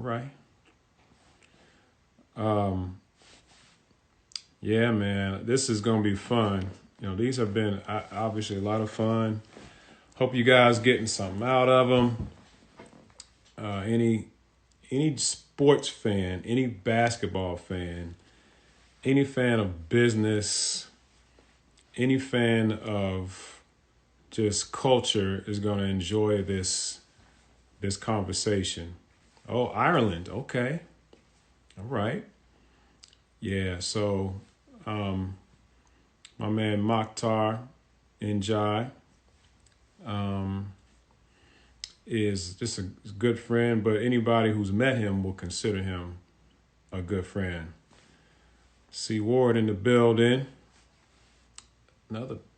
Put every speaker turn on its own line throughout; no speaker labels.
right. Um, yeah, man, this is gonna be fun. These have been obviously a lot of fun. Hope you guys getting something out of them. Any sports fan, any basketball fan, any fan of business, any fan of just culture is going to enjoy this conversation. Oh, Ireland, okay, all right, yeah. So, um, my man Makhtar Ndiaye is just a good friend, but anybody who's met him will consider him a good friend. C Ward in the building.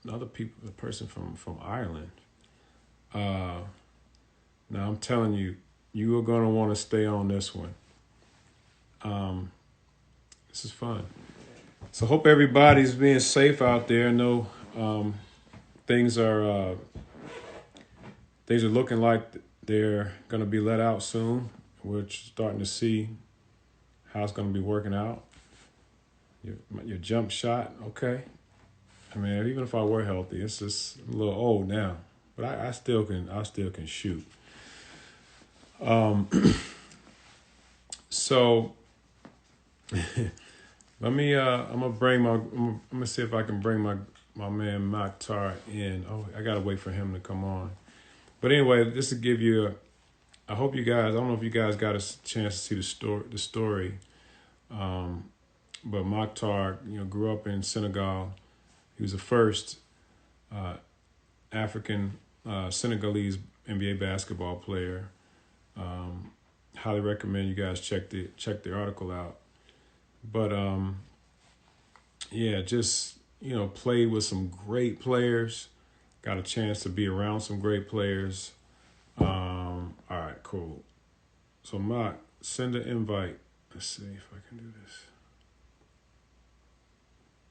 Another people, a person from Ireland. Uh, Now I'm telling you, you are gonna want to stay on this one. Um, this is fun. So hope everybody's being safe out there. I know things are looking like they're gonna be let out soon. We're starting to see how it's gonna be working out. Your jump shot, okay. I mean, even if I were healthy, it's just a little old now, but I still can shoot. Um, so let me. I'm gonna see if I can bring my man Makhtar in. Oh, I gotta wait for him to come on. But anyway, just to give you. I hope you guys. I don't know if you guys got a chance to see the story. Um, but Makhtar, grew up in Senegal. He was the first African Senegalese NBA basketball player. Highly recommend you guys check the article out. But yeah, just played with some great players. Got a chance to be around some great players. All right, cool. So Mark, send an invite. Let's see if I can do this.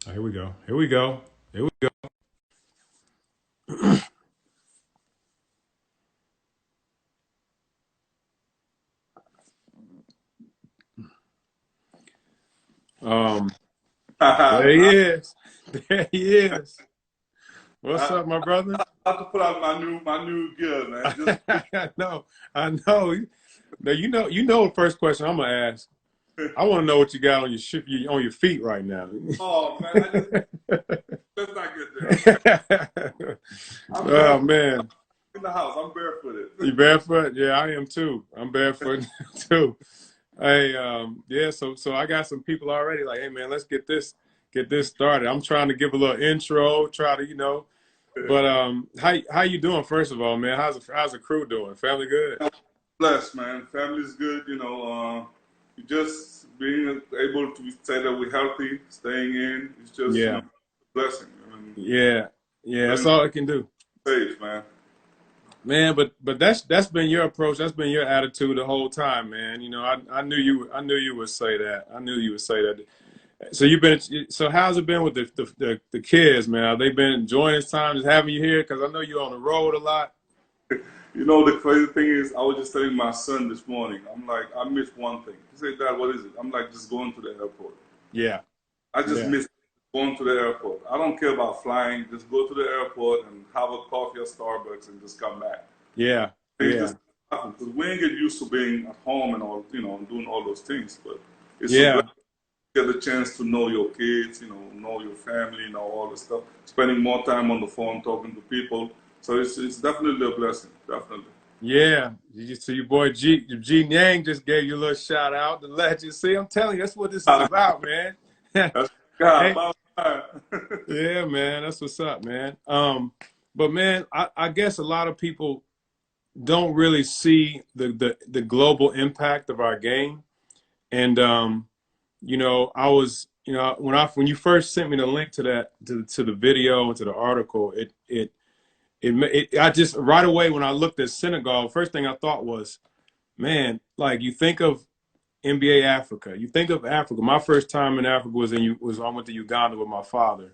Oh, here we go. Here we go. Here we go. Um, there he
I
is. There he is. What's up, my brother?
have to put out my new gear, man. Just
I know. I know. Now you know the first question I'm gonna ask. I want to know what you got on on your feet right now.
oh man, let's not get there. I'm
Oh
barefoot
man,
in the house. I'm barefooted.
you barefoot? Yeah, I am too. I'm barefoot too. Hey, yeah. So I got some people already. Like, hey man, let's get this started. I'm trying to give a little intro. Try to But how you doing? First of all, man, how's the crew doing? Family good?
Blessed, man. Family's good. Just being able to say that we're healthy, staying in. It's just
Yeah,
a blessing. I mean,
yeah, yeah. That's
feeling
all I can do.
safe, man.
Man, but that's been your approach. That's been your attitude the whole time, man. I knew you would say that. I knew you would say that. So how's it been with the kids, man? Have they been enjoying this time, just having you here? Because I know you're on the road a lot.
The crazy thing is, I was just telling my son this morning. I'm like, I missed one thing. He said, "Dad, what is it?" I'm like, just going to the airport.
Yeah,
I just
yeah,
miss going to the airport. I don't care about flying. Just go to the airport and have a coffee at Starbucks and just come back.
yeah,
And it's
yeah,
just because we ain't get used to being at home and all, and doing all those things. But it's a
yeah,
blessing to get the chance to know your kids, know your family, know all the stuff. Spending more time on the phone talking to people. So it's definitely a blessing. Definitely.
yeah. So your boy G Yang just gave you a little shout out, the legend. See, I'm telling you, that's what this is about, man.
That's God.
Hey,
About time.
yeah, man, that's what's up, man. But man, I guess a lot of people don't really see the global impact of our game. And I was, when you first sent me the link to that to the video and to the article, I just right away when I looked at Senegal, first thing I thought was, man, like you think of NBA Africa, you think of Africa. My first time in Africa was I went to Uganda with my father,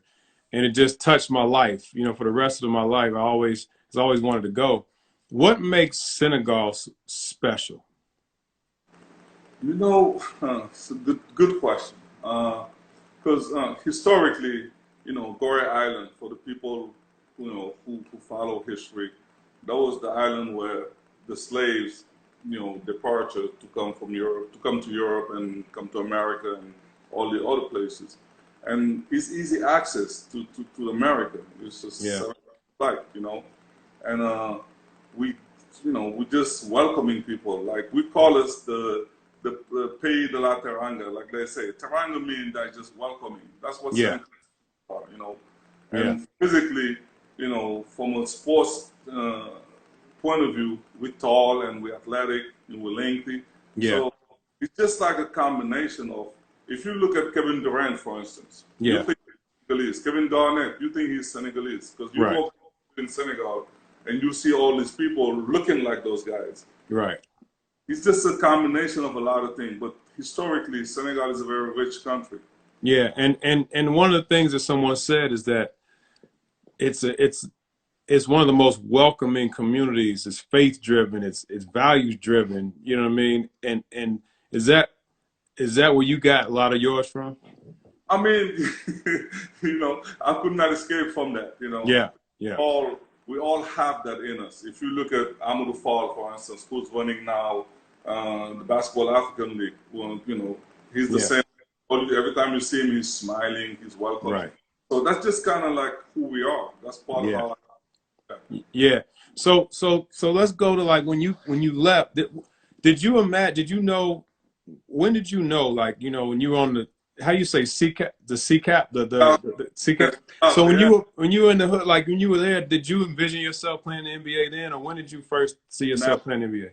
and it just touched my life. For the rest of my life, I always wanted to go. What makes Senegal special?
You know, it's a good question. Because historically, Goree Island, for the people who follow history, that was the island where the slaves, departed to come from Europe, to come to Europe and come to America and all the other places, and it's easy access to America. It's just
Yeah.
7 flight. And we, we just welcoming people. Like we call us the Pays de la Teranga, like they say. Teranga means that just welcoming. That's what
Yeah.
Senegal are.
Yeah.
And physically, from a sports point of view, we're tall and we're athletic and we're lengthy.
Yeah.
So it's just like a combination of, if you look at Kevin Durant, for instance, you
Yeah.
think he's Senegalese. Kevin Garnett, you think he's Senegalese because you
Right.
walk in Senegal and you see all these people looking like those guys.
Right.
It's just a combination of a lot of things. But historically, Senegal is a very rich country.
Yeah. And one of the things that someone said is that it's one of the most welcoming communities. It's faith driven. It's values driven. You know what I mean? And is that where you got a lot of yours from?
I mean, I could not escape from that.
Yeah. Yeah.
All we all have that in us. If you look at Amadou Fall, for instance, who's running now the Basketball African League, well, he's the
Yeah.
same. Every time you see him, he's smiling, he's welcoming.
Right.
So that's just kind of like who we are. That's part of
Yeah.
our.
Yeah. So let's go to like when you left. Did you imagine? Did you know? When did you know? Like when you were on the how you say CCAP, the CCAP, the CCAP. So when you were in the hood, like when you were there, did you envision yourself playing the NBA then, or when did you first see
Never,
yourself playing the NBA?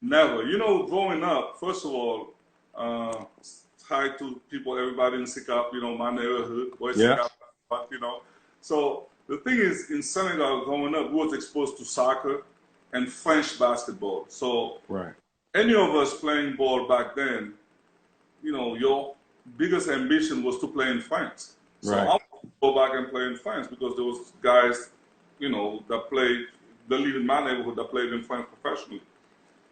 never. Growing up, first of all, hi to people, everybody in Sikap, my neighborhood, boy
Yeah.
Sikap, So the thing is, in Senegal, growing up, we was exposed to soccer and French basketball. So
Right.
any of us playing ball back then, your biggest ambition was to play in France. So
Right.
I wanted to go back and play in France because there was guys, that played, the lead in my neighborhood that played in France professionally.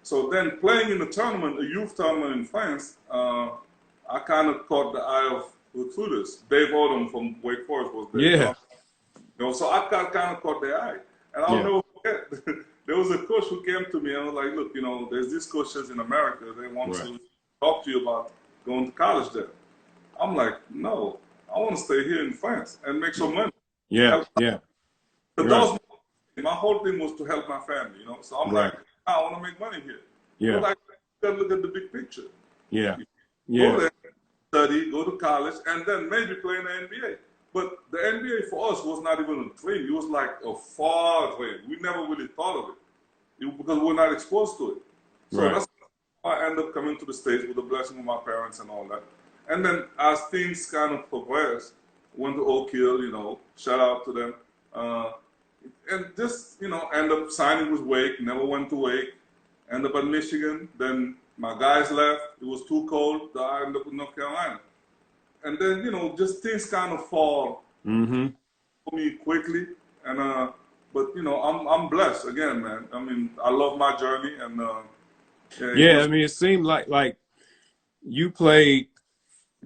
So then playing in a tournament, a youth tournament in France, I kind of caught the eye of recruiters. Dave Odom from Wake Forest was there.
Yeah.
So I kind of caught their eye. And I'll
Yeah.
never forget, there was a coach who came to me and was like, look, there's these coaches in America. They want
Right.
to talk to you about going to college there. I'm like, no, I want to stay here in France and make some money.
Yeah. Yeah.
But that
Right.
was my whole thing was to help my family. So I'm
Right.
like, I want to make money here. But
Yeah.
like, you gotta look at the big picture.
Yeah.
Go
Yeah.
there, study, go to college, and then maybe play in the NBA. But the NBA for us was not even a dream. It was like a far dream. We never really thought of it because we're not exposed to it. So
Right.
that's how I ended up coming to the States with the blessing of my parents and all that. And then as things kind of progressed, went to Oak Hill, shout out to them. And just, end up signing with Wake, never went to Wake, end up at Michigan. Then my guys left. It was too cold. So I ended up in North Carolina. And then, just things kind of fall
Mm-hmm.
for me quickly. And but I'm blessed again, man. I mean, I love my journey, and it
Yeah. I
was.
mean, it seemed like you played.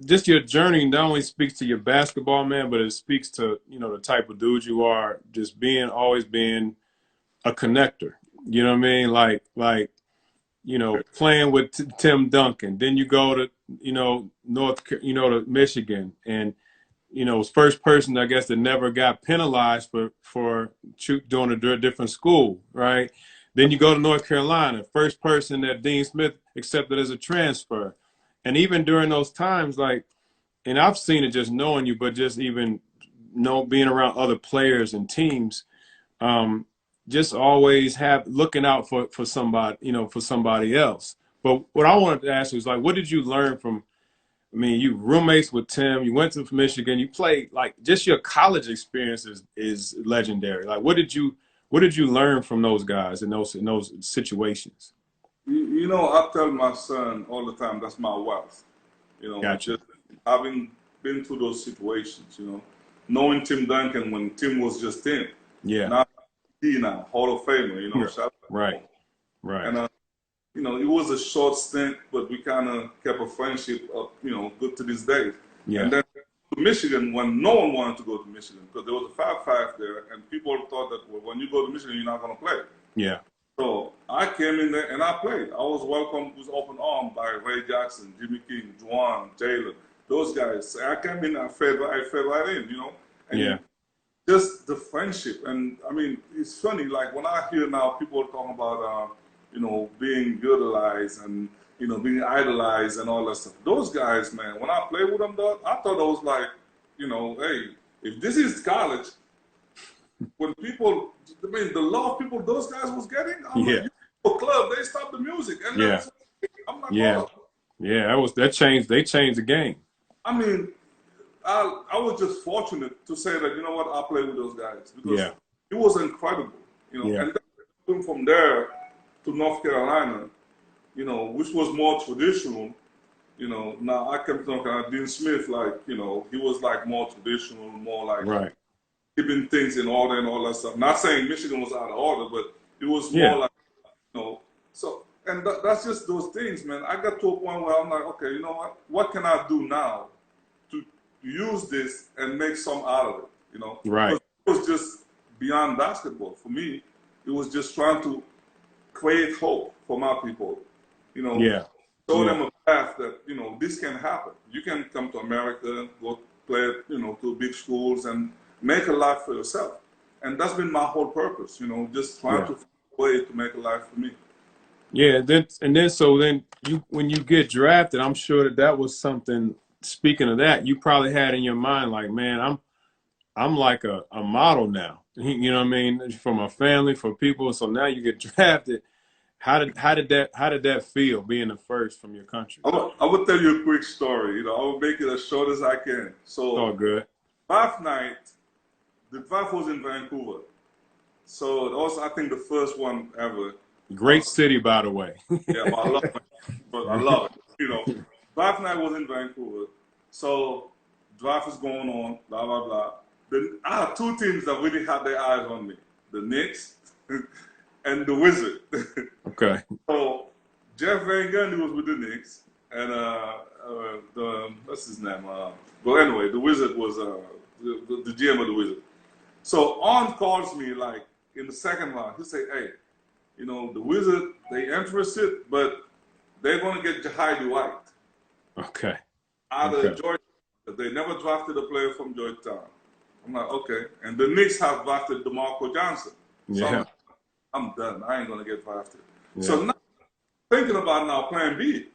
Just your journey not only speaks to your basketball, man, but it speaks to the type of dude you are. Just always being a connector. You know what I mean? Playing with Tim Duncan. Then you go to to Michigan, and was first person I guess that never got penalized for doing a different school, right? Then you go to North Carolina, first person that Dean Smith accepted as a transfer, and even during those times, and I've seen it just knowing you, but just even being around other players and teams, just always looking out for somebody, for somebody else. But what I wanted to ask you is what did you learn from? I mean, you roommates with Tim, you went to Michigan, you played just your college experience is legendary. What did you learn from those guys in those situations?
I tell my son all the time, that's my wealth.
Gotcha.
Just having been through those situations, knowing Tim Duncan when Tim was just Tim.
Yeah.
Now, Hall of Famer,
Yeah.
shout out.
Right. Right.
And you know, it was a short stint, but we kind of kept a friendship up, you know, good to this day.
Yeah.
And then to Michigan when no one wanted to go to Michigan because there was a 5-5 there, and people thought that well, when you go to Michigan, you're not going to play.
Yeah.
So I came in there and I played. I was welcomed with open arms by Ray Jackson, Jimmy King, Juwan, Jalen, those guys. I came in, I fed right in, you know. And
Yeah.
just the friendship. And I mean, it's funny, like when I hear now people talking about, you know, being utilized and, you know, being idolized and all that stuff. Those guys, man, when I played with them, though, I thought it was like, you know, hey, if this is college, when people, I mean, the love people those guys was getting, I'm like, you go to a club, they stop the music. And then I'm like, oh.
Yeah, that changed, they changed the game.
I mean, I was just fortunate to say that, you know what, I played with those guys because it was incredible, you know. And then from there to North Carolina, you know, which was more traditional, you know. Now I kept talking about Dean Smith, like, you know, he was like more traditional, more like keeping things in order and all that stuff. Not saying Michigan was out of order, but it was more like, you know, so, and that's just those things, man. I got to a point where I'm like, okay, you know what can I do now to use this and make some out of it, you know?
Right.
It was just beyond basketball. For me, it was just trying to create hope for my people, you know, show them a path that, you know, this can happen. You can come to America, go play, you know, to big schools and make a life for yourself. And that's been my whole purpose, you know, just trying to find a way to make a life for me.
Yeah, so then you, when you get drafted, I'm sure that was something, speaking of that, you probably had in your mind, like, man, I'm like a model now. You know what I mean? For my family, for people. So now you get drafted. How did that feel, being the first from your country?
I will tell you a quick story. You know, I will make it as short as I can. So,
all good.
Draft night, the draft was in Vancouver. So that was, I think, the first one ever.
Great city, by the way.
Yeah, I love it. But I love it. You know, draft night was in Vancouver. So draft is going on, blah, blah, blah. I have two teams that really had their eyes on me. The Knicks and the Wizards.
Okay.
So Jeff Van Gundy was with the Knicks. And what's his name? Well, anyway, the Wizard was the GM of the Wizard. So On calls me like in the second round. He say, hey, you know, the Wizard, they interested, but they're going to get Jahidi White.
Okay.
Out of Georgia. They never drafted a player from Georgetown. I'm like, okay. And the Knicks have drafted DeMarco Johnson. So I'm done. I ain't going to get drafted. So now thinking about now plan B.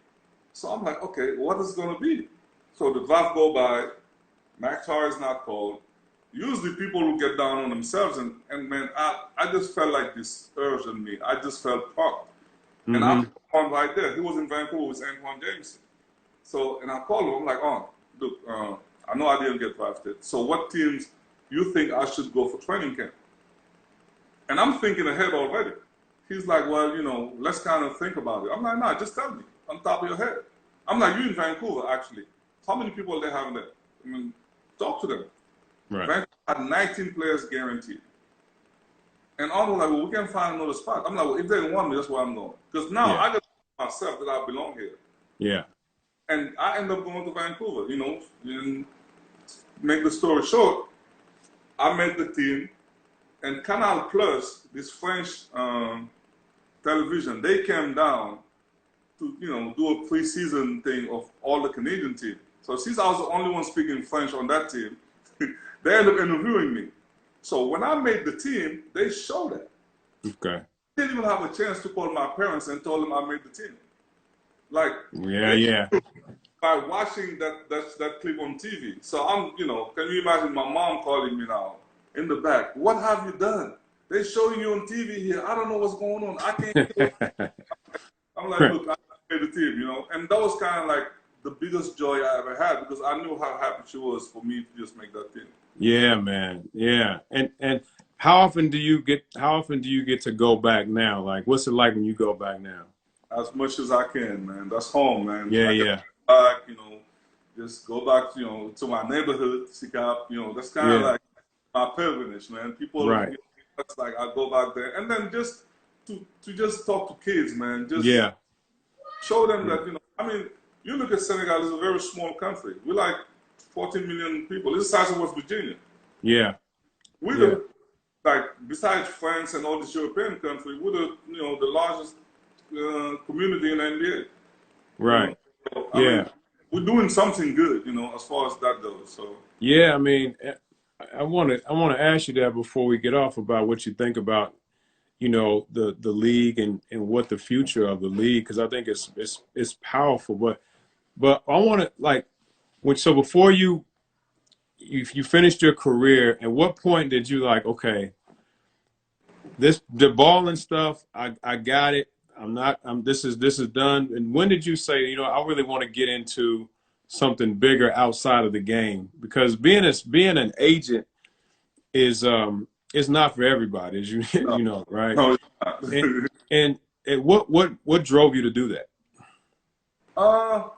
So I'm like, okay, what is it going to be? So the draft go by. Makhtar is not called. Usually people will get down on themselves, and man, I just felt like this urge in me. I just felt pumped. And I'm on right there. He was in Vancouver with Antoine Jameson. So, and I called him. I'm like, look, I know I didn't get drafted. So what teams you think I should go for training camp? And I'm thinking ahead already. He's like, well, you know, let's kind of think about it. I'm like, nah, just tell me on top of your head. I'm like, you in Vancouver, actually. How many people they have there? I mean, talk to them.
Right.
Vancouver had 19 players guaranteed. And I'm like, well, we can find another spot. I'm like, well, if they don't want me, that's where I'm going. Because now I got myself that I belong here.
Yeah.
And I end up going to Vancouver, you know. And make the story short, I made the team. And Canal Plus, this French television, they came down to, you know, do a preseason thing of all the Canadian team. So since I was the only one speaking French on that team, they ended up interviewing me. So when I made the team, they showed it.
Okay.
I didn't even have a chance to call my parents and tell them I made the team. Like, by watching that clip on TV. So I'm, you know, can you imagine my mom calling me now in the back? What have you done? They're showing you on TV here. I don't know what's going on. I can't. I'm like, look, I made the team, you know. And that was kind of like the biggest joy I ever had because I knew how happy she was for me to just make that team.
Yeah, man. Yeah. And how often do you get to go back now? Like, what's it like when you go back now?
As much as I can, man. That's home, man.
Yeah.
Back, you know, just go back, you know, to my neighborhood, Sikap, you know, that's kind of like my pilgrimage, man. People, you know, that's like I go back there, and then just to just talk to kids, man. Just Show them
Yeah.
that, I mean, you look at Senegal, it's a very small country. We're like 14 million people. It's the size of West Virginia.
Yeah.
We're
Yeah.
the, like, besides France and all these European countries, we're the, the largest community in the NBA.
Right.
So, I
Yeah.
mean, we're doing something good, as far as that goes. So,
Yeah. I mean, I want to ask you that before we get off about what you think about, the league and what the future of the league, because I think it's powerful. But I want to so before you finished your career, at what point did you like, okay, the ball and stuff, I got it. This is done. And when did you say, I really want to get into something bigger outside of the game? Because being an agent is not for everybody, as you
no,
right?
no, it's not.
And and what drove you to do that?
uh,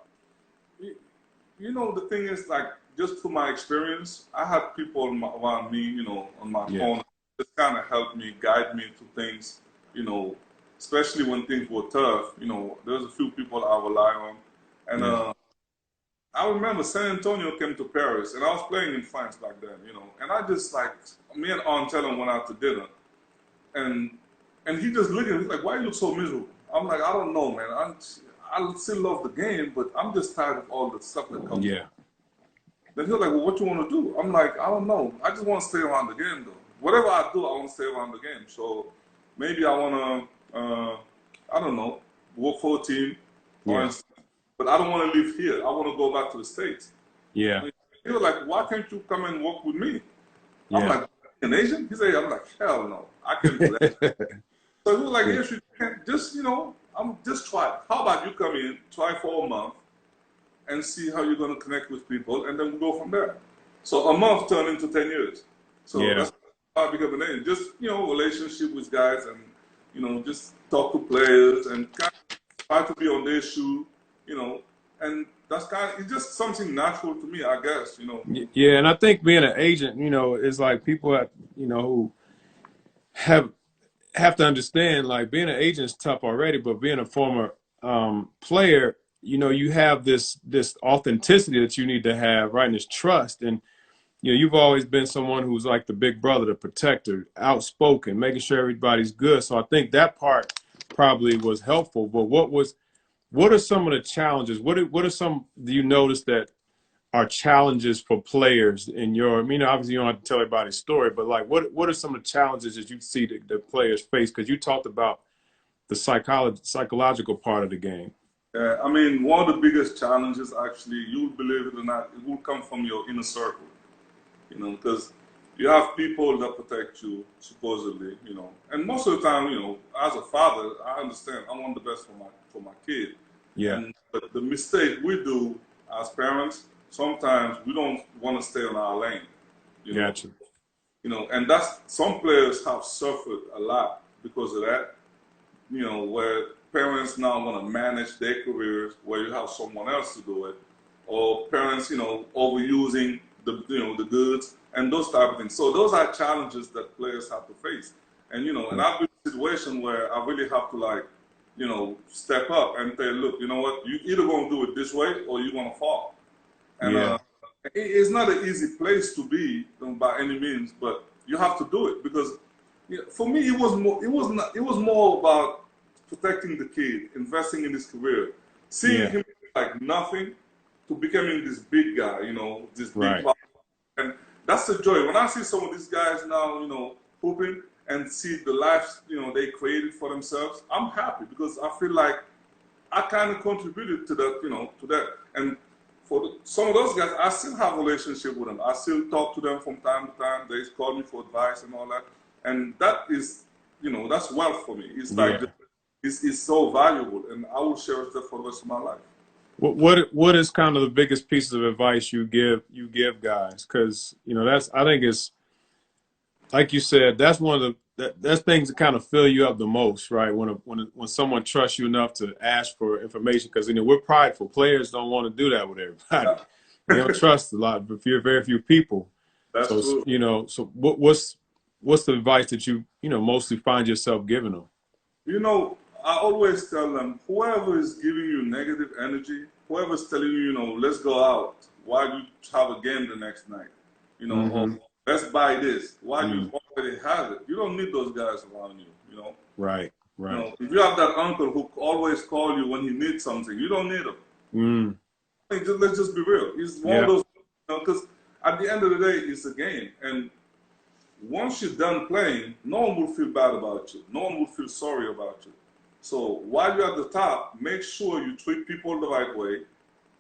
the thing is, like, just through my experience, I had people around me, on my
Yeah.
phone, just kind of helped me, guide me to things, especially when things were tough. There's a few people I rely on. And
Yeah.
I remember San Antonio came to Paris, and I was playing in France back then, and I just, like, me and Aunt went out to dinner, and he just looked at me, he's like, "Why you look so miserable?" I'm like, "I don't know, man. I still love the game, but I'm just tired of all the stuff that comes with
Yeah.
it." Then he was like, "Well, what you want to do?" I'm like, "I don't know. I just want to stay around the game, though. Whatever I do, I want to stay around the game. So maybe I want to, I don't know, work for a team, for
Yeah.
instance. But I don't want to live here. I want to go back to the States."
Yeah.
He was like, "Why can't you come and work with me?" I'm
Yeah.
like, "An Asian?" He said, "I'm like, hell no. I can't do that." So he was like,
Yeah.
"Yes, you can. Just, I'm just try. How about you come in, try for a month, and see how you're going to connect with people, and then we go from there." So a month turned into 10 years. So
Yeah.
that's how I became an agent. Just, relationship with guys, and, just talk to players and kind of try to be on their shoe, and that's it's just something natural to me, I guess.
Yeah, and I think being an agent, is like people that, who have to understand, like, being an agent is tough already, but being a former player, you have this authenticity that you need to have, right? And this trust. And you've always been someone who's like the big brother, the protector, outspoken, making sure everybody's good. So I think that part probably was helpful. But what are some of the challenges? What are some, do you notice that are challenges for players in your, obviously you don't have to tell everybody's story, but like, what are some of the challenges that you see the players face? Because you talked about the psychological part of the game.
Yeah, I mean, one of the biggest challenges, actually, you'll believe it or not, it will come from your inner circle. Because you have people that protect you, supposedly, and most of the time, as a father, I understand I want the best for my kid,
Yeah,
and the mistake we do as parents, sometimes we don't want to stay on our lane, you know,
gotcha.
and that's some players have suffered a lot because of that, where parents now want to manage their careers where you have someone else to do it, or parents, overusing the goods and those type of things. So those are challenges that players have to face. And, and I've been in a situation where I really have to, like, step up and say, look, you know what, you either going to do it this way or you're going to fall. And
Yeah,
it's not an easy place to be, by any means, but you have to do it because, for me, it was more about protecting the kid, investing in his career, seeing
yeah,
him like nothing to becoming this big guy, this big
right.
player. And that's the joy. When I see some of these guys now, hooping and see the lives, they created for themselves, I'm happy because I feel like I kind of contributed to that, to that. And for some of those guys, I still have a relationship with them. I still talk to them from time to time. They call me for advice and all that. And that is, that's wealth for me. It's like,
Yeah.
it's so valuable, and I will cherish that for the rest of my life.
What is kind of the biggest piece of advice you give guys? Because that's, I think, it's like you said, that's one of that's things that kind of fill you up the most, right? When someone trusts you enough to ask for information, because we're prideful. Players don't want to do that with everybody. They don't trust a lot, but very few people.
That's
So
true.
so what's the advice that you mostly find yourself giving them?
You know, I always tell them, whoever is giving you negative energy, whoever is telling you, let's go out, why do you have a game the next night? Or
Mm-hmm.
let's buy this. Why do
Mm.
you already have it? You don't need those guys around you.
Right. Right.
If you have that uncle who always call you when he needs something, you don't need him.
Mm.
Let's just be real. He's one of
Yeah.
those, because at the end of the day, it's a game. And once you're done playing, no one will feel bad about you. No one will feel sorry about you. So while you're at the top, make sure you treat people the right way,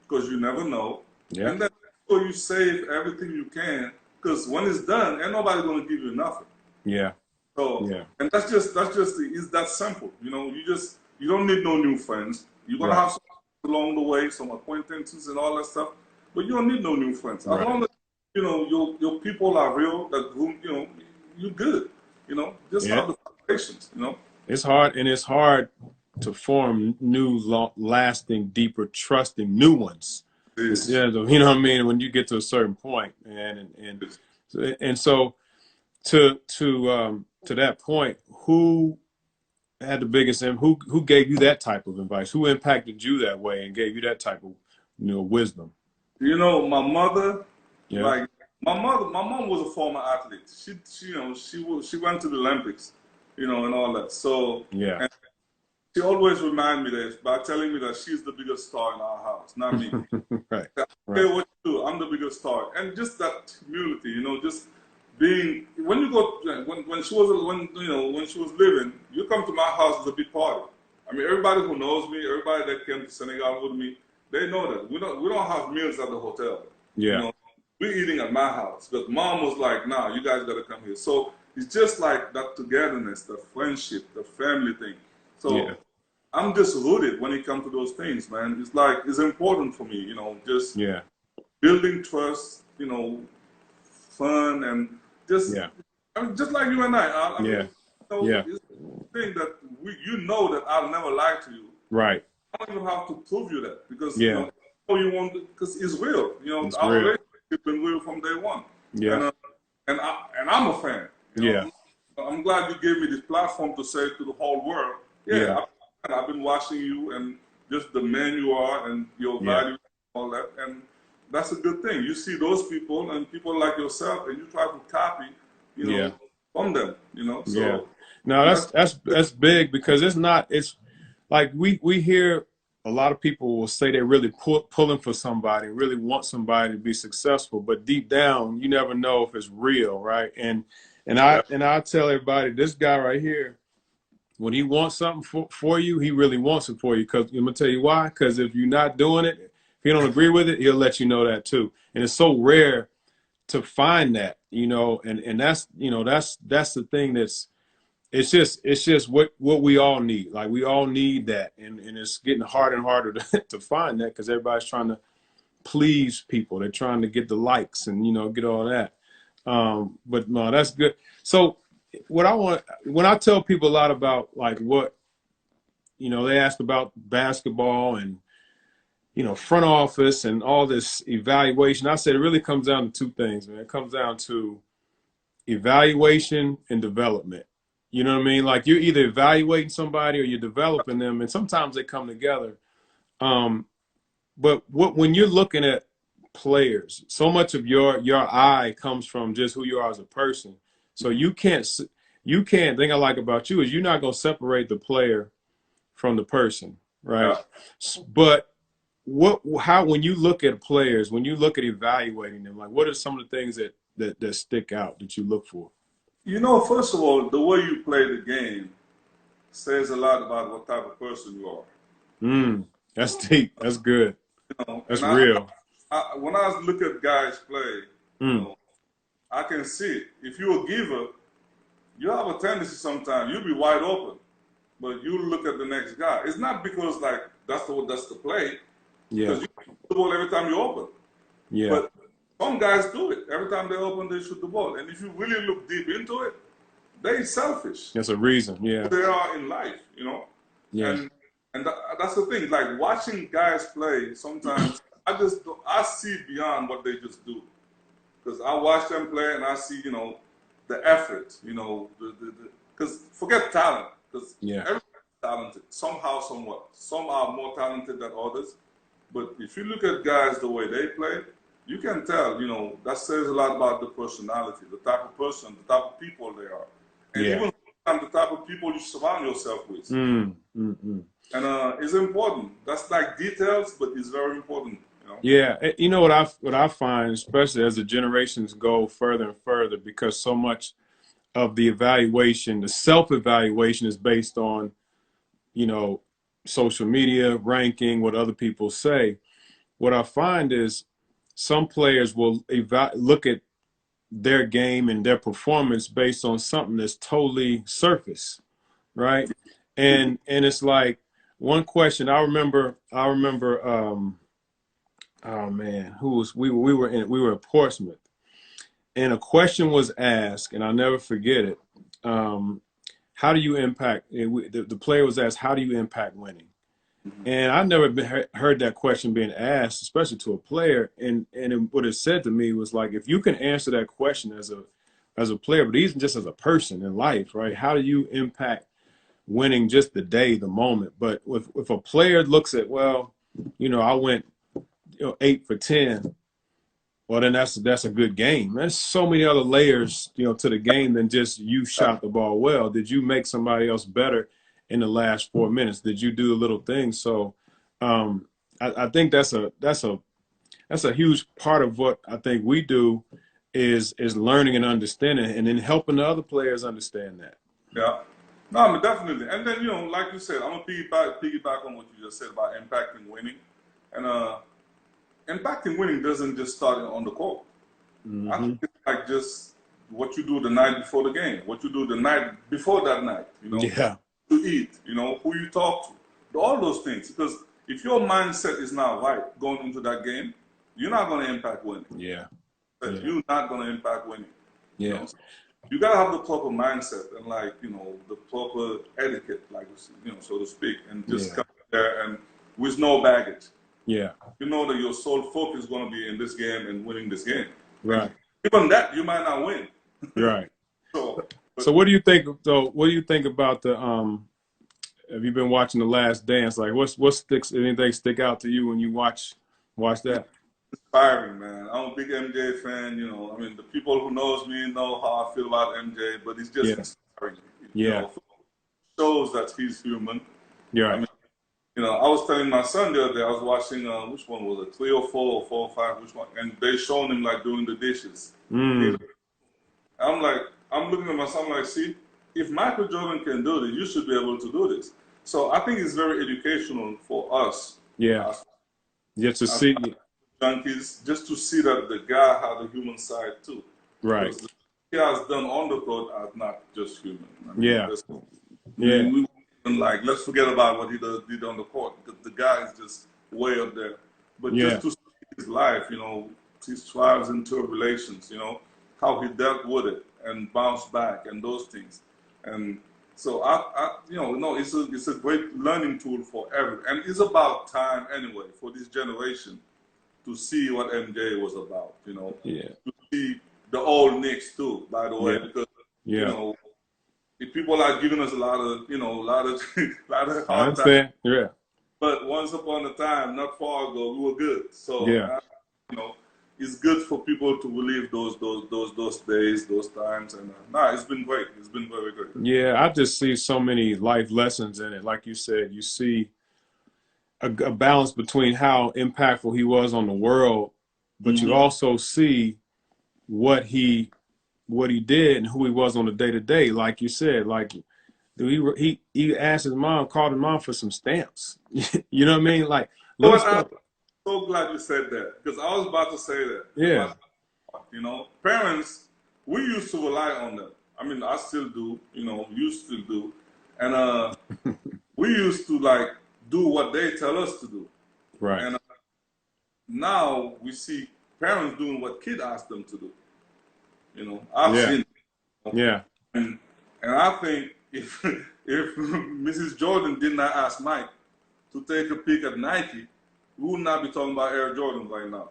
because you never know.
Yeah.
And then make sure you save everything you can, because when it's done, ain't nobody going to give you nothing.
Yeah.
So,
Yeah.
and it's that simple. You don't need no new friends. You're going to
Right.
have some along the way, some acquaintances and all that stuff, but you don't need no new friends. As
Right.
long as, your people are real, that whom, you're good. Just
Yeah.
have the foundations.
It's hard, and it's hard to form new, lasting, deeper, trusting new ones. It's,
It's,
yeah, you know what I mean. When you get to a certain point, man, and so to that point, who had the biggest who gave you that type of advice? Who impacted you that way and gave you that type of wisdom?
my mother,
Yeah.
like my mom was a former athlete. She went to the Olympics, and all that. So,
Yeah.
and she always reminded me this by telling me that she's the biggest star in our house, not me.
Right.
I
Right.
care what you do, I'm the biggest star. And just that humility, just being, when you go, when she was living, you come to my house, it's a big party. I mean, everybody who knows me, everybody that came to Senegal with me, they know that we don't have meals at the hotel.
Yeah.
We're eating at my house. But mom was like, "Nah, you guys gotta come here." So it's just like that togetherness, the friendship, the family thing.
Yeah.
So I'm just rooted when it comes to those things, man. It's like, it's important for me, just
Yeah.
building trust, fun, and just,
Yeah.
just like you and I. I
Yeah.
mean,
Yeah.
it's a thing that that I'll never lie to you.
Right.
I don't even have to prove you that, because
Yeah.
you want, because it's real.
It's
Our
real.
relationship been real from day one,
Yeah.
and I'm a fan.
Yeah.
I'm glad you gave me this platform to say to the whole world,
Yeah.
yeah, I've been watching you and just the man you are and your
Yeah.
values and all that, and that's a good thing. You see those people and people like yourself, and you try to copy,
Yeah.
from them,
Yeah.
So,
No,
and
that's big, because it's like we hear a lot of people will say they're really pulling for somebody, really want somebody to be successful, but deep down you never know if it's real, right? And I tell everybody, this guy right here, when he wants something for you, he really wants it for you. Because I'm gonna tell you why. Because if you're not doing it, if you don't agree with it, he'll let you know that too. And it's so rare to find that, and that's the thing it's just what we all need. Like, we all need that, and it's getting harder and harder to find that, because everybody's trying to please people. They're trying to get the likes and get all that. But no, that's good. So when I tell people a lot about, like, what they ask about basketball and front office and all this evaluation, I said it really comes down to two things, man. It comes down to evaluation and development. You know what I mean? Like, you're either evaluating somebody or you're developing them, and sometimes they come together. But when you're looking at players, so much of your eye comes from just who you are as a person. So you can't thing I like about you is you're not going to separate the player from the person, right?
yeah.
But how when you look at players, when you look at evaluating them, like, what are some of the things that stick out that you look for?
First of all, the way you play the game says a lot about what type of person you are.
That's deep. That's good. That's
And
real.
when I look at guys play,
Mm.
I can see it. If you're a giver, you have a tendency sometimes you'll be wide open, but you look at the next guy. It's not because, like, that's the play,
Yeah.
because you shoot the ball every time you open.
Yeah.
But some guys do it. Every time they open, they shoot the ball. And if you really look deep into it, they're selfish.
That's a reason. Yeah.
They are in life,
Yeah.
And that's the thing. Like, watching guys play, sometimes I see beyond what they just do, because I watch them play and I see the effort, because forget talent, because
Yeah.
everybody's talented somehow, somewhat. Some are more talented than others, but if you look at guys the way they play, you can tell. That says a lot about the personality, the type of person, the type of people they are, and
Yeah.
even the type of people you surround yourself with. And it's important. That's like details, but it's very important.
Yeah, you know what I find, especially as the generations go further and further, because so much of the evaluation, the self-evaluation, is based on, you know, social media, ranking, what other people say. What I find is some players will look at their game and their performance based on something that's totally surface, right? And it's like one question I remember. Oh man, who was we were at Portsmouth, and a question was asked, and I'll never forget it. Um, how do you impact? The player was asked, "How do you impact winning?" And I've never heard that question being asked, especially to a player. And what it said to me was like, if you can answer that question as a player, but even just as a person in life, right? How do you impact winning just the day, the moment? But if a player looks at, well, I went 8 for 10. Well, then that's a good game. There's so many other layers, to the game than just you shot the ball well. Did you make somebody else better in the last 4 minutes? Did you do the little things? So, I think that's a huge part of what I think we do is learning and understanding, and then helping the other players understand that.
Yeah. No, I mean, definitely. And then, like you said, I'm gonna piggyback on what you just said about impacting winning. And impacting winning doesn't just start on the court. I think it's like just what you do the night before the game, what you do the night before that night,
Yeah.
to eat, who you talk to, all those things. Because if your mindset is not right going into that game, you're not going to impact winning.
Yeah.
You're not going to impact winning.
Yeah.
So you got to have the proper mindset and the proper etiquette, so to speak, and just come there and with no baggage.
Yeah.
You know that your sole focus is going to be in this game and winning this game.
Right.
And even that, you might not win.
Right.
So
what do you think? So what do you think about the have you been watching The Last Dance? Like, anything stick out to you when you watch that?
Inspiring, man. I'm a big MJ fan. I mean, the people who knows me know how I feel about MJ, but it's just inspiring. Shows that he's human.
Yeah.
I mean, I was telling my son the other day, I was watching, which one was it, 3 or 4 or 4 or 5, which one? And they showing him doing the dishes. I'm looking at my son like, see, if Michael Jordan can do this, you should be able to do this. So I think it's very educational for us.
Yeah.
As
see
junkies, just to see that the guy had a human side too.
Right.
Because he has done on the court are not just human. Let's forget about what he did on the court. The guy is just way up there. But just to see his life, his trials and tribulations, how he dealt with it and bounced back and those things. And so it's a great learning tool for everyone. And it's about time anyway for this generation to see what MJ was about, to see the old Knicks too, by the way, because if people are giving us a lot of hard time.
Yeah.
But once upon a time, not far ago, we were good. So it's good for people to relive those days, those times, and it's been great. It's been very good.
Yeah, I just see so many life lessons in it. Like you said, you see a balance between how impactful he was on the world, but you also see what he did and who he was on the day to day. Like you said, he asked his mom, called his mom for some stamps. You know what I mean? Like,
I'm so glad you said that, because I was about to say that.
Yeah.
Parents, we used to rely on them. I mean, I still do. Used to do, and we used to do what they tell us to do.
Right.
And now we see parents doing what kids ask them to do. I've seen.
Yeah.
And I think if Mrs. Jordan did not ask Mike to take a peek at Nike, we would not be talking about Air Jordan right now.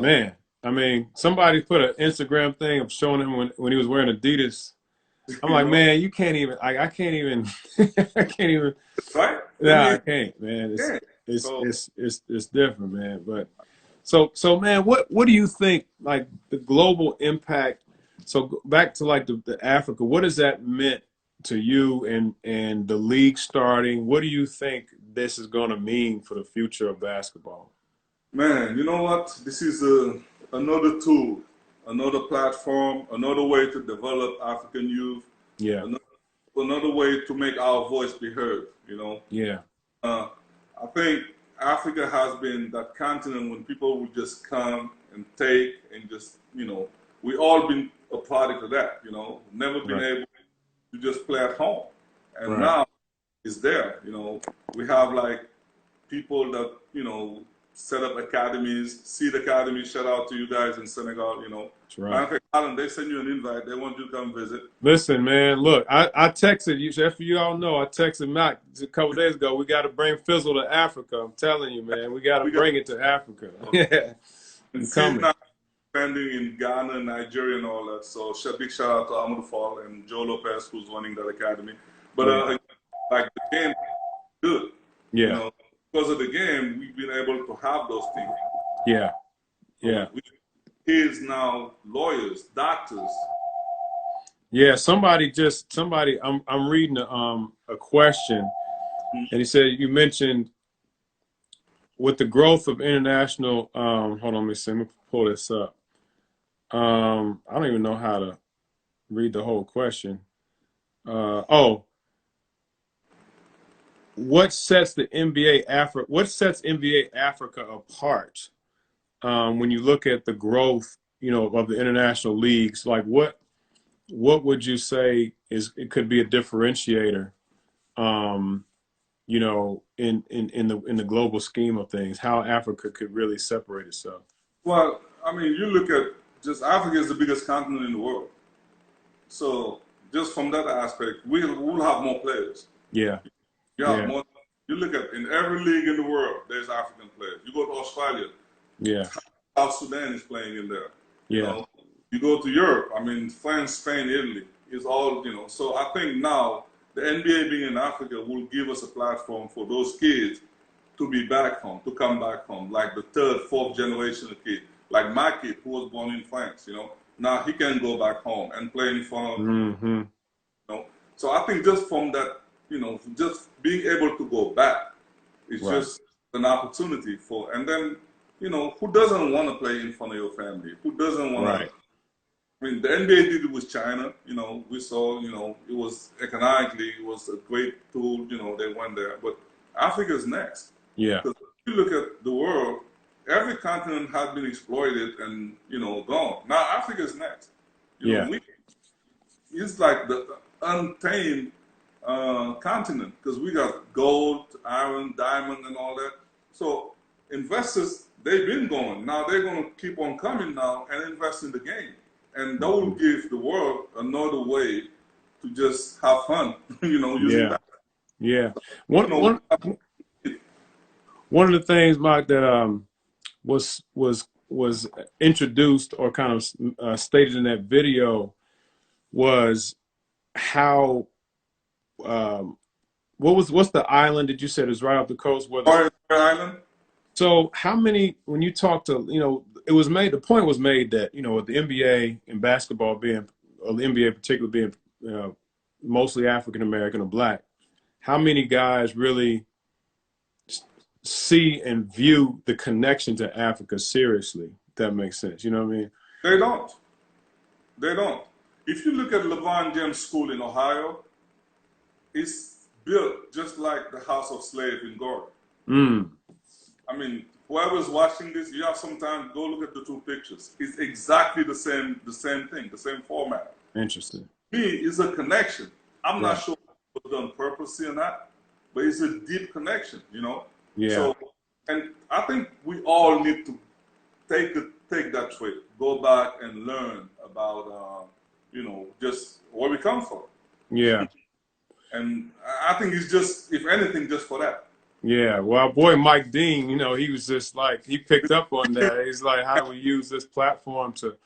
Man, I mean, somebody put an Instagram thing of showing him when he was wearing Adidas. I'm
you
like,
know,
man, you can't even. I can't even. I can't even.
right?
Nah, I can't, man.
Yeah.
It's
So,
it's it's different, man. But so man, what do you think like the global impact? So back to like the Africa, what has that meant to you and the league starting? What do you think this is going to mean for the future of basketball?
man, you know what? This is another tool, another platform, another way to develop African youth,
Yeah,
another, another way to make our voice be heard. You know,
yeah,
uh, I think Africa has been that continent when people would just come and take and just, we all been a product of that. Never been
right,
able to just play at home, and
right.
now it's there. We have like people that set up academies, Seed Academy. Shout out to you guys in Senegal.
That's right.
Matter of fact, Allan, they send you an invite. They want you to come visit.
Listen, man, look, I texted you. If you all know, I texted Mac a couple days ago. We got to bring FISLL to Africa. I'm telling you, man, we got to
We got
bring it to Africa. Yeah,
and
I'm
Seed
coming.
now expanding in Ghana, Nigeria, and all that. So, big shout out to Amadou Fall and Joe Lopez, who's running that academy. But
Yeah,
like the game, good. You
yeah,
know, because of the game, we've been able to have those things.
yeah, yeah,
We kids now, lawyers, doctors.
yeah. Somebody. I'm reading a question, and he said you mentioned with the growth of international. Hold on, let me pull this up. I don't even know how to read the whole question. Oh, what sets NBA Africa apart when you look at the growth, of the international leagues? Like what would you say is it could be a differentiator, in the global scheme of things, how Africa could really separate itself?
Well, I mean, you look at just Africa is the biggest continent in the world. So just from that aspect, we'll have more players.
Yeah,
You have
yeah,
more. You look at in every league in the world, there's African players. You go to Australia,
yeah,
South Sudan is playing in there. You
yeah,
know, you go to Europe. I mean, France, Spain, Italy is all. So I think now the NBA being in Africa will give us a platform for those kids to be back home, to come back home, like the third, fourth generation of kid, like my kid who was born in France. Now he can go back home and play in front of.
mm-hmm,
So I think just from that, just being able to go back is
right,
just an opportunity for, and then, who doesn't want to play in front of your family? Who doesn't want to?
right,
I mean, the NBA did it with China. We saw, it was economically, it was a great tool. They went there, but Africa's next.
yeah,
Because if you look at the world, every continent has been exploited and, gone. Now Africa's next.
yeah,
We It's like the untamed continent because we got gold, iron, diamond, and all that. So investors, they've been going. Now they're going to keep on coming now and invest in the game. And that will
mhm,
give the world another way to just have fun, using
yeah,
that.
yeah.
You
One
know,
one one of the things, Mike, that was introduced or kind of stated in that video was how what's the island that you said is right off the coast where the
Island.
so how many when you talk to it was made the point was made that with the NBA and basketball being or the NBA particularly being mostly African American or black, how many guys really see and view the connection to Africa seriously? If that makes sense. You know what I mean?
They don't. They don't. If you look at LeBron James School in Ohio, it's built just like the House of Slave in Gordon.
Mm,
I mean, whoever's watching this, you have some time, go look at the two pictures. It's exactly the same thing, the same format.
interesting.
Me, it's a connection. I'm not
Right.
sure if it was done purposely or not, but it's a deep connection.
Yeah.
So, and I think we all need to take that trip, go back and learn about, just where we come from.
Yeah.
And I think it's just, if anything, just for that.
Yeah. Well, our boy Mike Dean, he was just like he picked up on that. He's like, how do we use this platform to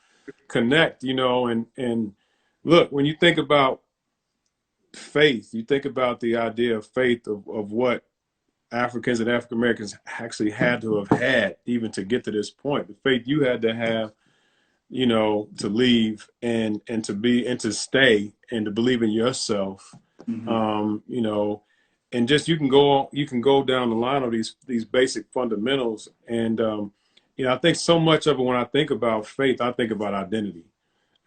connect? And look, when you think about faith, you think about the idea of faith of what Africans and African Americans actually had to have had even to get to this point. The faith you had to have, you know, to leave and to be and to stay and to believe in yourself.
Mm-hmm.
You know, and just you can go down the line of these basic fundamentals. And you know, I think so much of it when I think about faith, I think about identity.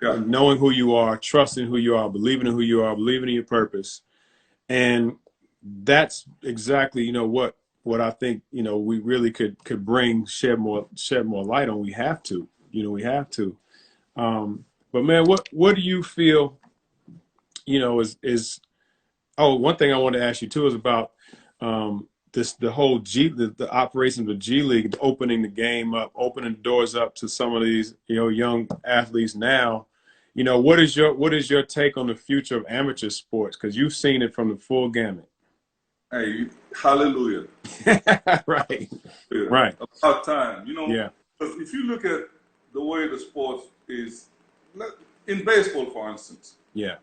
Yeah.
Knowing who you are, trusting who you are, believing in who you are, believing in your purpose. And that's exactly, you know, what I think, you know, we really could shed more light on. We have to, you know, we have to. But man, what do you feel, you know, is oh, one thing I wanted to ask you too is about the whole the operations of the G League, opening the game up, opening the doors up to some of these, you know, young athletes now. You know, what is your take on the future of amateur sports? Because you've seen it from the full gamut.
Hey, hallelujah.
Right.
Yeah.
Right.
About time. You know,
Yeah.
if you look at the way the sport is, in baseball, for instance,
Yeah.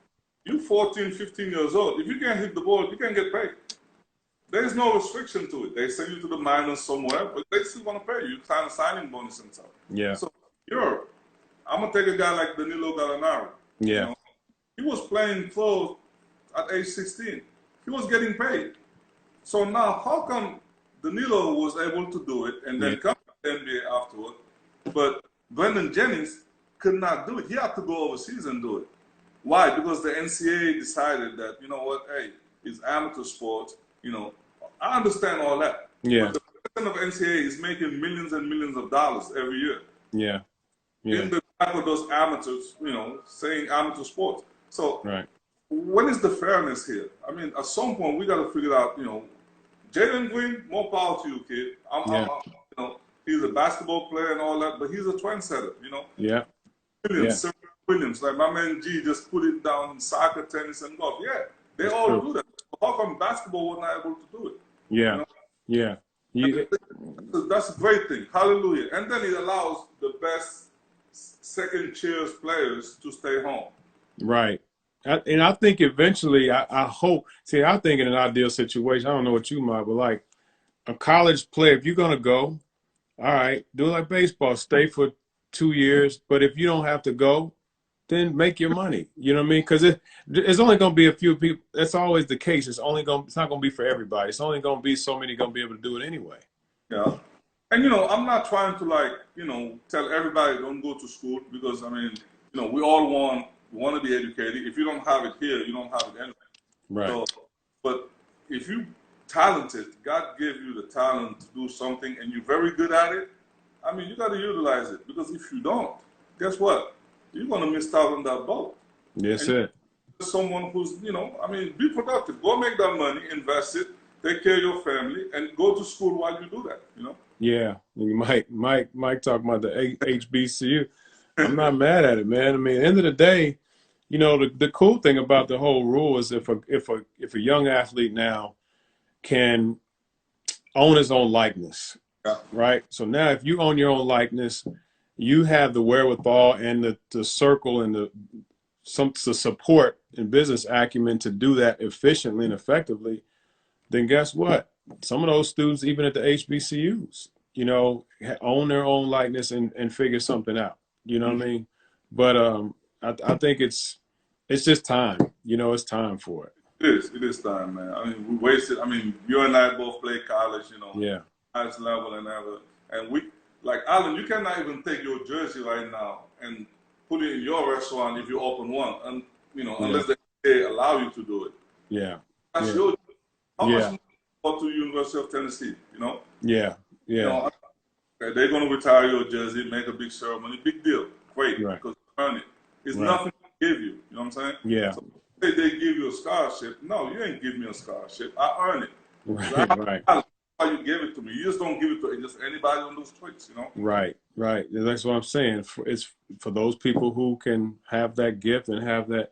you 14, 15 years old, if you can't hit the ball, you can't get paid. There is no restriction to it. They send you to the minors somewhere, but they still want to pay you. You sign a signing bonus and stuff.
Yeah.
So, Europe, I'm going to take a guy like Danilo Gallinari.
Yeah.
You know, he was playing close at age 16. He was getting paid. So now, how come Danilo was able to do it and then come to the NBA afterward, but Brendan Jennings could not do it? He had to go overseas and do it. Why? Because the NCAA decided that, you know what, hey, it's amateur sport. You know, I understand all that.
Yeah.
But the president of NCAA is making millions and millions of dollars every year.
Yeah. Yeah.
In the back of those amateurs, you know, saying amateur sports. So
right.
When is the fairness here? I mean, at some point, we got to figure out, you know, Jalen Green, more power to you, kid. You know, he's a basketball player and all that, but he's a trendsetter, you know.
Yeah.
Williams, Serena Williams, like my man G just put it down in soccer, tennis, and golf. Yeah, they all do that. How come basketball was not able to do it?
Yeah. You know? Yeah.
That's a great thing. Hallelujah. And then it allows the best second tier players to stay home.
Right. And I think eventually, I hope, see, I think in an ideal situation, I don't know what you might, but like a college player, if you're going to go, all right, do it like baseball, stay for 2 years. But if you don't have to go, then make your money. You know what I mean? Because it's only going to be a few people. That's always the case. It's not going to be for everybody. It's only going to be so many going to be able to do it anyway.
Yeah. And, you know, I'm not trying to, like, you know, tell everybody don't go to school because, I mean, you know, we all want to be educated. If you don't have it here, you don't have it anywhere.
Right.
So, but if you're talented, God gave you the talent to do something and you're very good at it, I mean, you got to utilize it. Because if you don't, guess what? You're going to miss out on that boat.
That's it.
Someone who's, you know, I mean, be productive. Go make that money, invest it, take care of your family, and go to school while you do that, you know?
Yeah. Mike talking about the HBCU. I'm not mad at it, man. I mean, at the end of the day, you know, the cool thing about the whole rule is if a young athlete now can own his own likeness, right? So now if you own your own likeness, you have the wherewithal and the circle and the support and business acumen to do that efficiently and effectively, then guess what? Some of those students, even at the HBCUs, you know, own their own likeness and figure something out. You know what I mean? But I think it's just time. You know, it's time for it.
It is time, man. I mean, we wasted. I mean, you and I both played college, you know, highest level and ever. And we, like Allan, you cannot even take your jersey right now and put it in your restaurant if you open one, and you know, unless they allow you to do it.
Yeah.
That's your. How much money go to University of Tennessee? You know.
Yeah. Yeah.
You know, they're gonna retire your jersey, make a big ceremony, big deal, great, because you earn it. It's nothing to give you. You know what I'm saying?
Yeah.
So, they give you a scholarship. No, you ain't give me a scholarship. I earn it.
Right.
Why you give it to me? You just don't give it to just anybody on those tweets, you know?
Right. That's what I'm saying. It's for those people who can have that gift and have that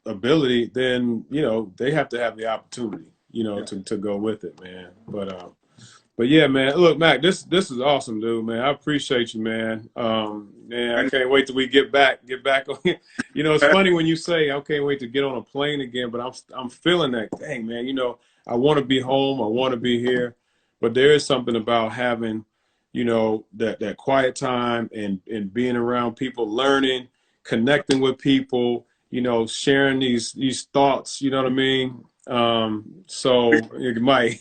ability. Then you know they have to have the opportunity, you know, to go with it, man. But But yeah, man. Look, Mac, this is awesome, dude, man. I appreciate you, man. Man, I
And
can't wait till we get back on. You know, it's funny when you say I can't wait to get on a plane again, but I'm feeling that. Dang, man. You know, I want to be home. I want to be here, but there is something about having, you know, that quiet time and being around people, learning, connecting with people. You know, sharing these thoughts. You know what I mean? So it might.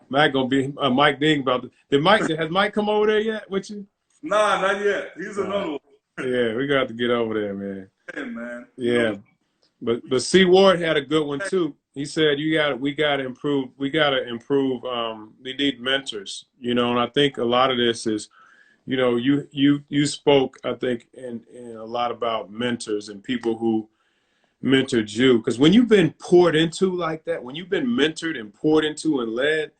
Mike gonna be Mike Ding about has Mike come over there yet with you?
Nah, not yet. He's another one.
Yeah, we got to get over there, man.
Hey, man.
Yeah, but C Ward had a good one too. He said we gotta improve. We gotta improve. We need mentors, you know, and I think a lot of this is, you know, you spoke, I think, in a lot about mentors and people who mentored you, because when you've been poured into like that, when you've been mentored and poured into and led,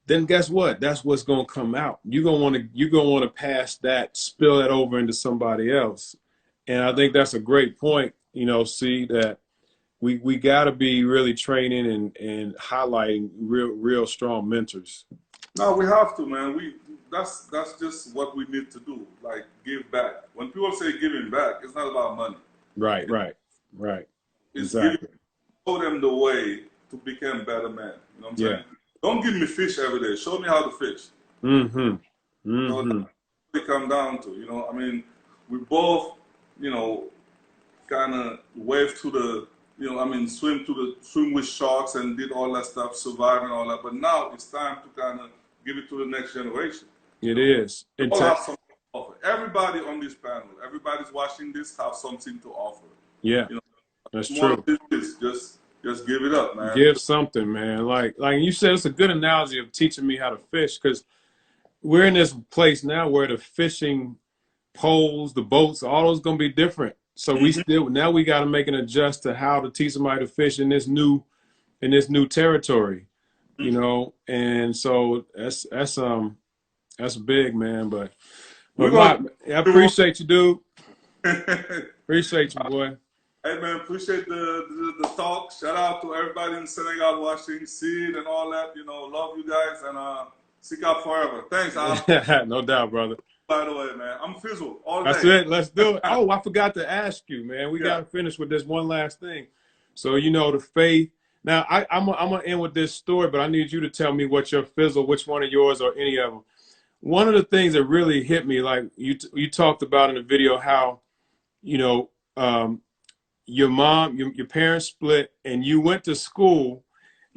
then guess what? That's what's gonna come out. You're gonna want to pass that, spill that over into somebody else. And I think that's a great point. You know, see that we got to be really training and highlighting real strong mentors.
No, we have to, man. That's just what we need to do. Like, give back. When people say giving back, it's not about money.
Right.
It's
Exactly.
giving, show them the way to become better man. You know what I'm saying? Don't give me fish every day. Show me how to fish. So that's what it come down to. You know, I mean, we both, you know, kind of wave to the, you know, I mean, swim with sharks and did all that stuff, survive and all that. But now it's time to kind of give it to the next generation.
It is.
We all have something to offer. Everybody on this panel, everybody's watching this, have something to offer.
Yeah,
you know,
that's true.
Just give it up, man.
Give something, man. Like you said, it's a good analogy of teaching me how to fish, because we're in this place now where the fishing poles, the boats, all those gonna be different. So we got to make an adjust to how to teach somebody to fish in this new territory, you know. And so that's big, man. But I appreciate you, dude. Appreciate you, boy.
Hey, man, appreciate the talk. Shout out to everybody in Senegal watching, Sid and all that. You know, love you guys, and seek out forever. Thanks, Al.
No doubt, brother.
By the way, man, I'm FISLL all day.
That's it. Let's do it. Oh, I forgot to ask you, man. We got to finish with this one last thing. So, you know, the faith. Now, I'm gonna end with this story, but I need you to tell me what your FISLL, which one of yours or any of them. One of the things that really hit me, like you talked about in the video, how, you know, your parents split and you went to school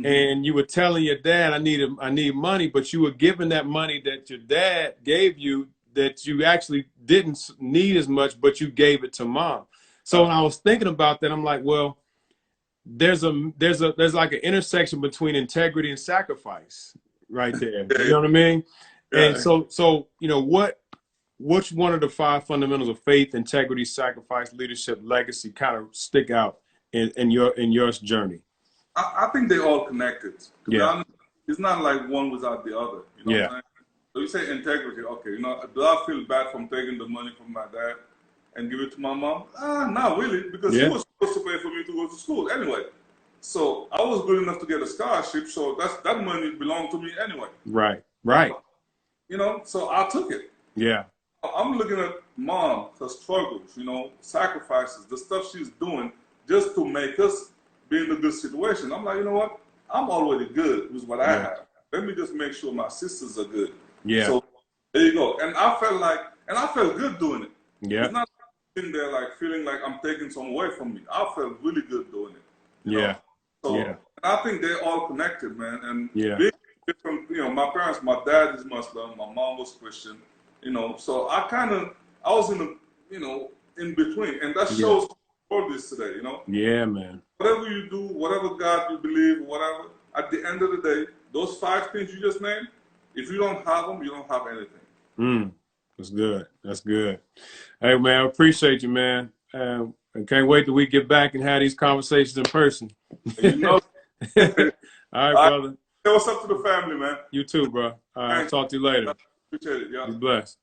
and you were telling your dad, I need money, but you were giving that money that your dad gave you that you actually didn't need as much, but you gave it to mom. So when I was thinking about that, I'm like, well, there's like an intersection between integrity and sacrifice right there. You know what I mean? And so, you know, which one of the 5 fundamentals of faith, integrity, sacrifice, leadership, legacy kind of stick out in your journey?
I think they all connected. To be honest, it's not like one without the other. You know what I'm saying? So you say integrity, okay, you know, do I feel bad from taking the money from my dad and give it to my mom? Not really, because he was supposed to pay for me to go to school anyway. So I was good enough to get a scholarship, so that money belonged to me anyway.
Right.
You know, so I took it.
Yeah.
I'm looking at mom, her struggles, you know, sacrifices, the stuff she's doing just to make us be in a good situation. I'm like, you know what? I'm already good with what I have. Let me just make sure my sisters are good.
Yeah.
So there you go. And I felt good doing it.
Yeah.
It's not in there like feeling like I'm taking some away from me. I felt really good doing it. You know? So I think they're all connected, man. And being different, you know, my parents, my dad is Muslim, my mom was Christian, you know, so I was in the, you know, in between. And that shows for this today, you know? Yeah,
man.
Whatever you do, whatever God you believe, whatever, at the end of the day, those 5 things you just named, if you don't have them, you don't have anything.
That's good. That's good. Hey, man, I appreciate you, man. I can't wait till we get back and have these conversations in person.
You know.
All right, brother.
Hey, what's up to the family, man?
You too, bro. All right, talk to you later.
Appreciate it. Yeah.
Be blessed.